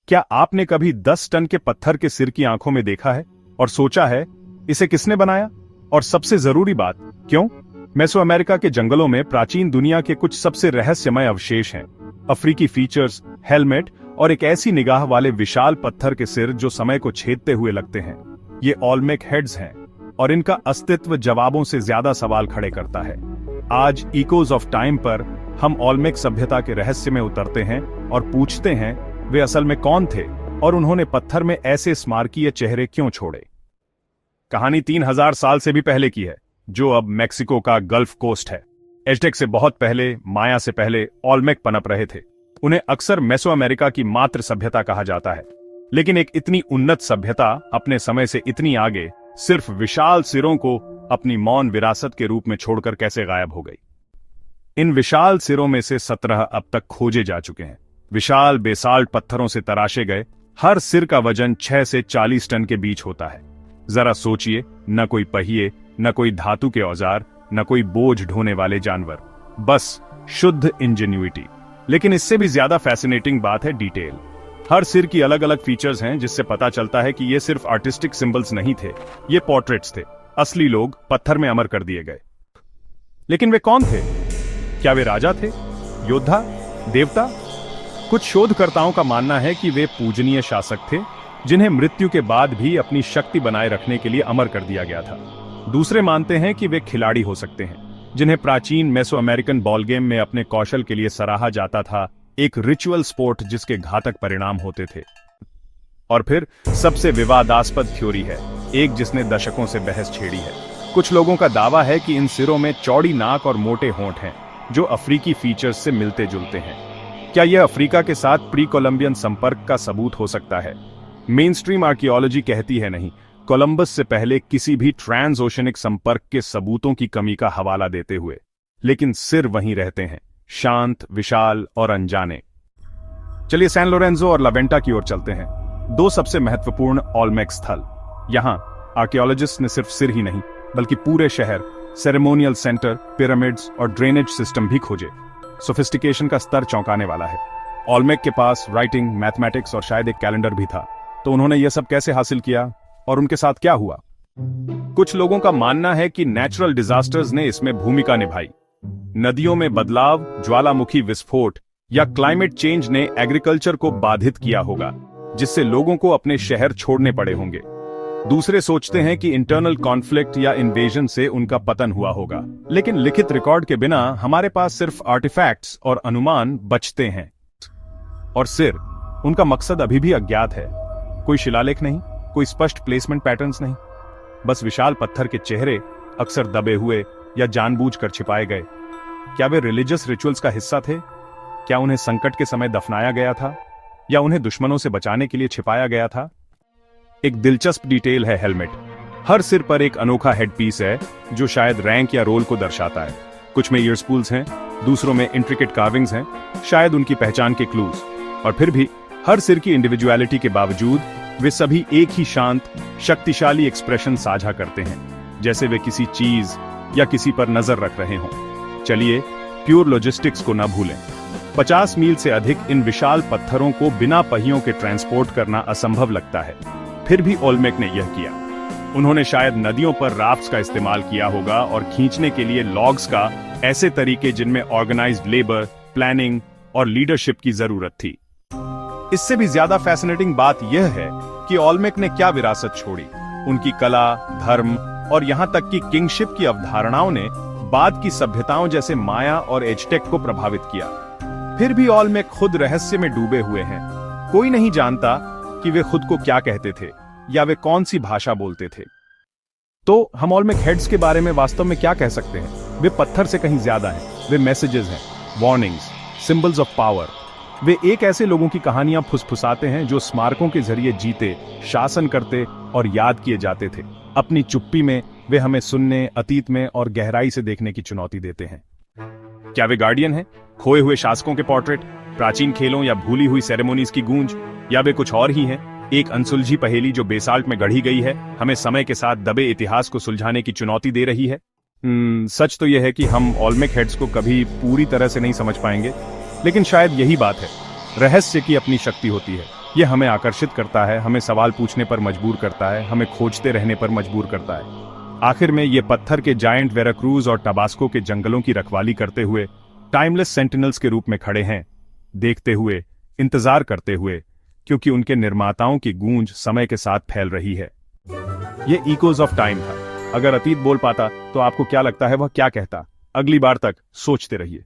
क्या आपने कभी 10 टन के पत्थर के सिर की आंखों में देखा है और सोचा है इसे किसने बनाया? और सबसे जरूरी बात, क्यों? मेसोअमेरिका के जंगलों में प्राचीन दुनिया के कुछ सबसे रहस्यमय अवशेष हैं। अफ्रीकी फीचर्स, हेलमेट और एक ऐसी निगाह वाले विशाल पत्थर के सिर जो समय को छेदते हुए लगते हैं। ये ओल्मेक हेड्स हैं और इनका अस्तित्व जवाबों से ज्यादा सवाल खड़े करता है। आज इकोज ऑफ टाइम पर हम ओल्मेक सभ्यता के रहस्य में उतरते हैं और पूछते हैं वे असल में कौन थे और उन्होंने पत्थर में ऐसे स्मारकीय चेहरे क्यों छोड़े। कहानी 3000 साल से भी पहले की है, जो अब मेक्सिको का गल्फ कोस्ट है। एज़टेक से बहुत पहले, माया से पहले ओल्मेक पनप रहे थे। उन्हें अक्सर मेसोअमेरिका की मातृ सभ्यता कहा जाता है। लेकिन एक इतनी उन्नत सभ्यता अपने समय से इतनी आगे सिर्फ विशाल सिरों को अपनी मौन विरासत के रूप में छोड़कर कैसे गायब हो गई? इन विशाल सिरों में से 17 अब तक खोजे जा चुके हैं। विशाल बेसाल्ट पत्थरों से तराशे गए हर सिर का वजन 6 से 40 टन के बीच होता है। जरा सोचिए, न कोई पहिए, न कोई धातु के औजार, न कोई बोझ ढोने वाले जानवर, बस शुद्ध इंजेन्युइटी। लेकिन इससे भी ज्यादा फैसिनेटिंग बात है डिटेल। हर सिर की अलग अलग फीचर्स हैं, जिससे पता चलता है कि ये सिर्फ आर्टिस्टिक सिंबल्स नहीं थे, ये पोर्ट्रेट्स थे। असली लोग पत्थर में अमर कर दिए गए। लेकिन वे कौन थे? क्या वे राजा थे, योद्धा, देवता? कुछ शोधकर्ताओं का मानना है कि वे पूजनीय शासक थे, जिन्हें मृत्यु के बाद भी अपनी शक्ति बनाए रखने के लिए अमर कर दिया गया था। दूसरे मानते हैं कि वे खिलाड़ी हो सकते हैं, जिन्हें प्राचीन मेसोअमेरिकन बॉल गेम में अपने कौशल के लिए सराहा जाता था, एक रिचुअल स्पोर्ट जिसके घातक परिणाम होते थे। और फिर सबसे विवादास्पद थ्योरी है, एक जिसने दशकों से बहस छेड़ी है। कुछ लोगों का दावा है कि इन सिरों में चौड़ी नाक और मोटे होंठ हैं, जो अफ्रीकी फीचर्स से मिलते जुलते हैं। क्या यह अफ्रीका के साथ प्री कोलंबियन संपर्क का सबूत हो सकता है? मेन स्ट्रीम आर्कियोलॉजी कहती है नहीं, कोलंबस से पहले किसी भी ट्रांस ओशनिक संपर्क के सबूतों की कमी का हवाला देते हुए। लेकिन सिर वहीं रहते हैं, शांत, विशाल और अनजाने। चलिए सैन लोरेंजो और लावेंटा की ओर चलते हैं, दो सबसे महत्वपूर्ण ओल्मेक स्थल। यहां आर्कियोलॉजिस्ट ने सिर्फ सिर ही नहीं, बल्कि पूरे शहर, सेरेमोनियल सेंटर, पिरामिड्स और ड्रेनेज सिस्टम भी खोजे। सोफिस्टिकेशन का स्तर चौंकाने वाला है। ओल्मेक के पास राइटिंग, मैथमेटिक्स और शायद एक कैलेंडर भी था। तो उन्होंने यह सब कैसे हासिल किया और उनके साथ क्या हुआ? कुछ लोगों का मानना है कि नेचुरल डिजास्टर्स ने इसमें भूमिका निभाई। नदियों में बदलाव, ज्वालामुखी विस्फोट या क्लाइमेट चेंज ने एग्रीकल्चर को बाधित किया होगा, जिससे लोगों को अपने शहर छोड़ने पड़े होंगे। दूसरे सोचते हैं कि इंटरनल कॉन्फ्लिक्ट या इन्वेजन से उनका पतन हुआ होगा। लेकिन लिखित रिकॉर्ड के बिना हमारे पास सिर्फ आर्टिफैक्ट्स और अनुमान बचते हैं। और सिर, उनका मकसद अभी भी अज्ञात है। कोई शिलालेख नहीं, कोई स्पष्ट प्लेसमेंट पैटर्न्स नहीं, बस विशाल पत्थर के चेहरे, अक्सर दबे हुए या जानबूझकर छिपाए गए। क्या वे रिलीजियस रिचुअल्स का हिस्सा थे? क्या उन्हें संकट के समय दफनाया गया था, या उन्हें दुश्मनों से बचाने के लिए छिपाया गया था? एक दिलचस्प डिटेल है हेलमेट। हर सिर पर एक अनोखा हेडपीस है, जो शायद रैंक या रोल को दर्शाता है। कुछ में ईयरस्पूल्स हैं, दूसरों में इंट्रिकेट कार्विंग्स हैं, शायद उनकी पहचान के क्लूज। और फिर भी हर सिर की इंडिविजुअलिटी के बावजूद वे सभी एक ही शांत, शक्तिशाली एक्सप्रेशन साझा करते हैं, जैसे वे किसी चीज या किसी पर नजर रख रहे हों। चलिए प्योर लॉजिस्टिक्स को न भूलें। 50 मील से अधिक इन विशाल पत्थरों को बिना पहियों के ट्रांसपोर्ट करना असंभव लगता है। फिर भी ओल्मेक ने यह किया। उन्होंने शायद नदियों पर राफ्ट्स का इस्तेमाल किया होगा और खींचने के लिए लॉग्स का ऐसे तरीके जिनमें ऑर्गेनाइज्ड लेबर, प्लानिंग और लीडरशिप की जरूरत थी। इससे भी ज्यादा फैसिनेटिंग बात यह है कि ओल्मेक ने क्या विरासत छोड़ी। उनकी कला, धर्म और यहां तक कि किंगशिप की अवधारणाओं ने बाद की सभ्यताओं जैसे माया और एज़टेक को प्रभावित किया। फिर भी ओल्मेक खुद रहस्य में डूबे हुए हैं। कोई नहीं जानता कि वे खुद को क्या कहते थे या वे कौन सी भाषा बोलते थे। तो हम ओल्मेक हेड्स के बारे में वास्तव में क्या कह सकते हैं? वे पत्थर से कहीं ज्यादा हैं। वे मैसेजेस हैं, वार्निंग्स, सिंबल्स ऑफ पावर। वे एक ऐसे लोगों की कहानियां फुसफुसाते हैं जो स्मारकों के जरिए जीते, शासन करते और याद किए जाते थे। अपनी चुप्पी में वे हमें सुनने, अतीत में और गहराई से देखने की चुनौती देते हैं। क्या वे गार्डियन हैं? खोए हुए शासकों के पोर्ट्रेट, प्राचीन खेलों या भूली हुई सेरेमोनीज की गूंज, या वे कुछ और ही हैं? एक अनसुलझी पहेली जो बेसाल्ट में गढ़ी गई है, हमें समय के साथ दबे इतिहास को सुलझाने की चुनौती दे रही है। सच तो यह है कि हम ओल्मेक हेड्स को कभी पूरी तरह से नहीं समझ पाएंगे, लेकिन शायद यही बात है, रहस्य की अपनी शक्ति होती है। ये हमें आकर्षित करता है, हमें सवाल पूछने पर मजबूर करता है, हमें खोजते रहने पर मजबूर करता है। आखिर में ये पत्थर के जायंट वेराक्रूज और टबास्को के जंगलों की रखवाली करते हुए टाइमलेस सेंटिनल्स के रूप में खड़े हैं, देखते हुए, इंतजार करते हुए, क्योंकि उनके निर्माताओं की गूंज समय के साथ फैल रही है। ये इकोज ऑफ टाइम था। अगर अतीत बोल पाता तो आपको क्या लगता है वह क्या कहता? अगली बार तक सोचते रहिए।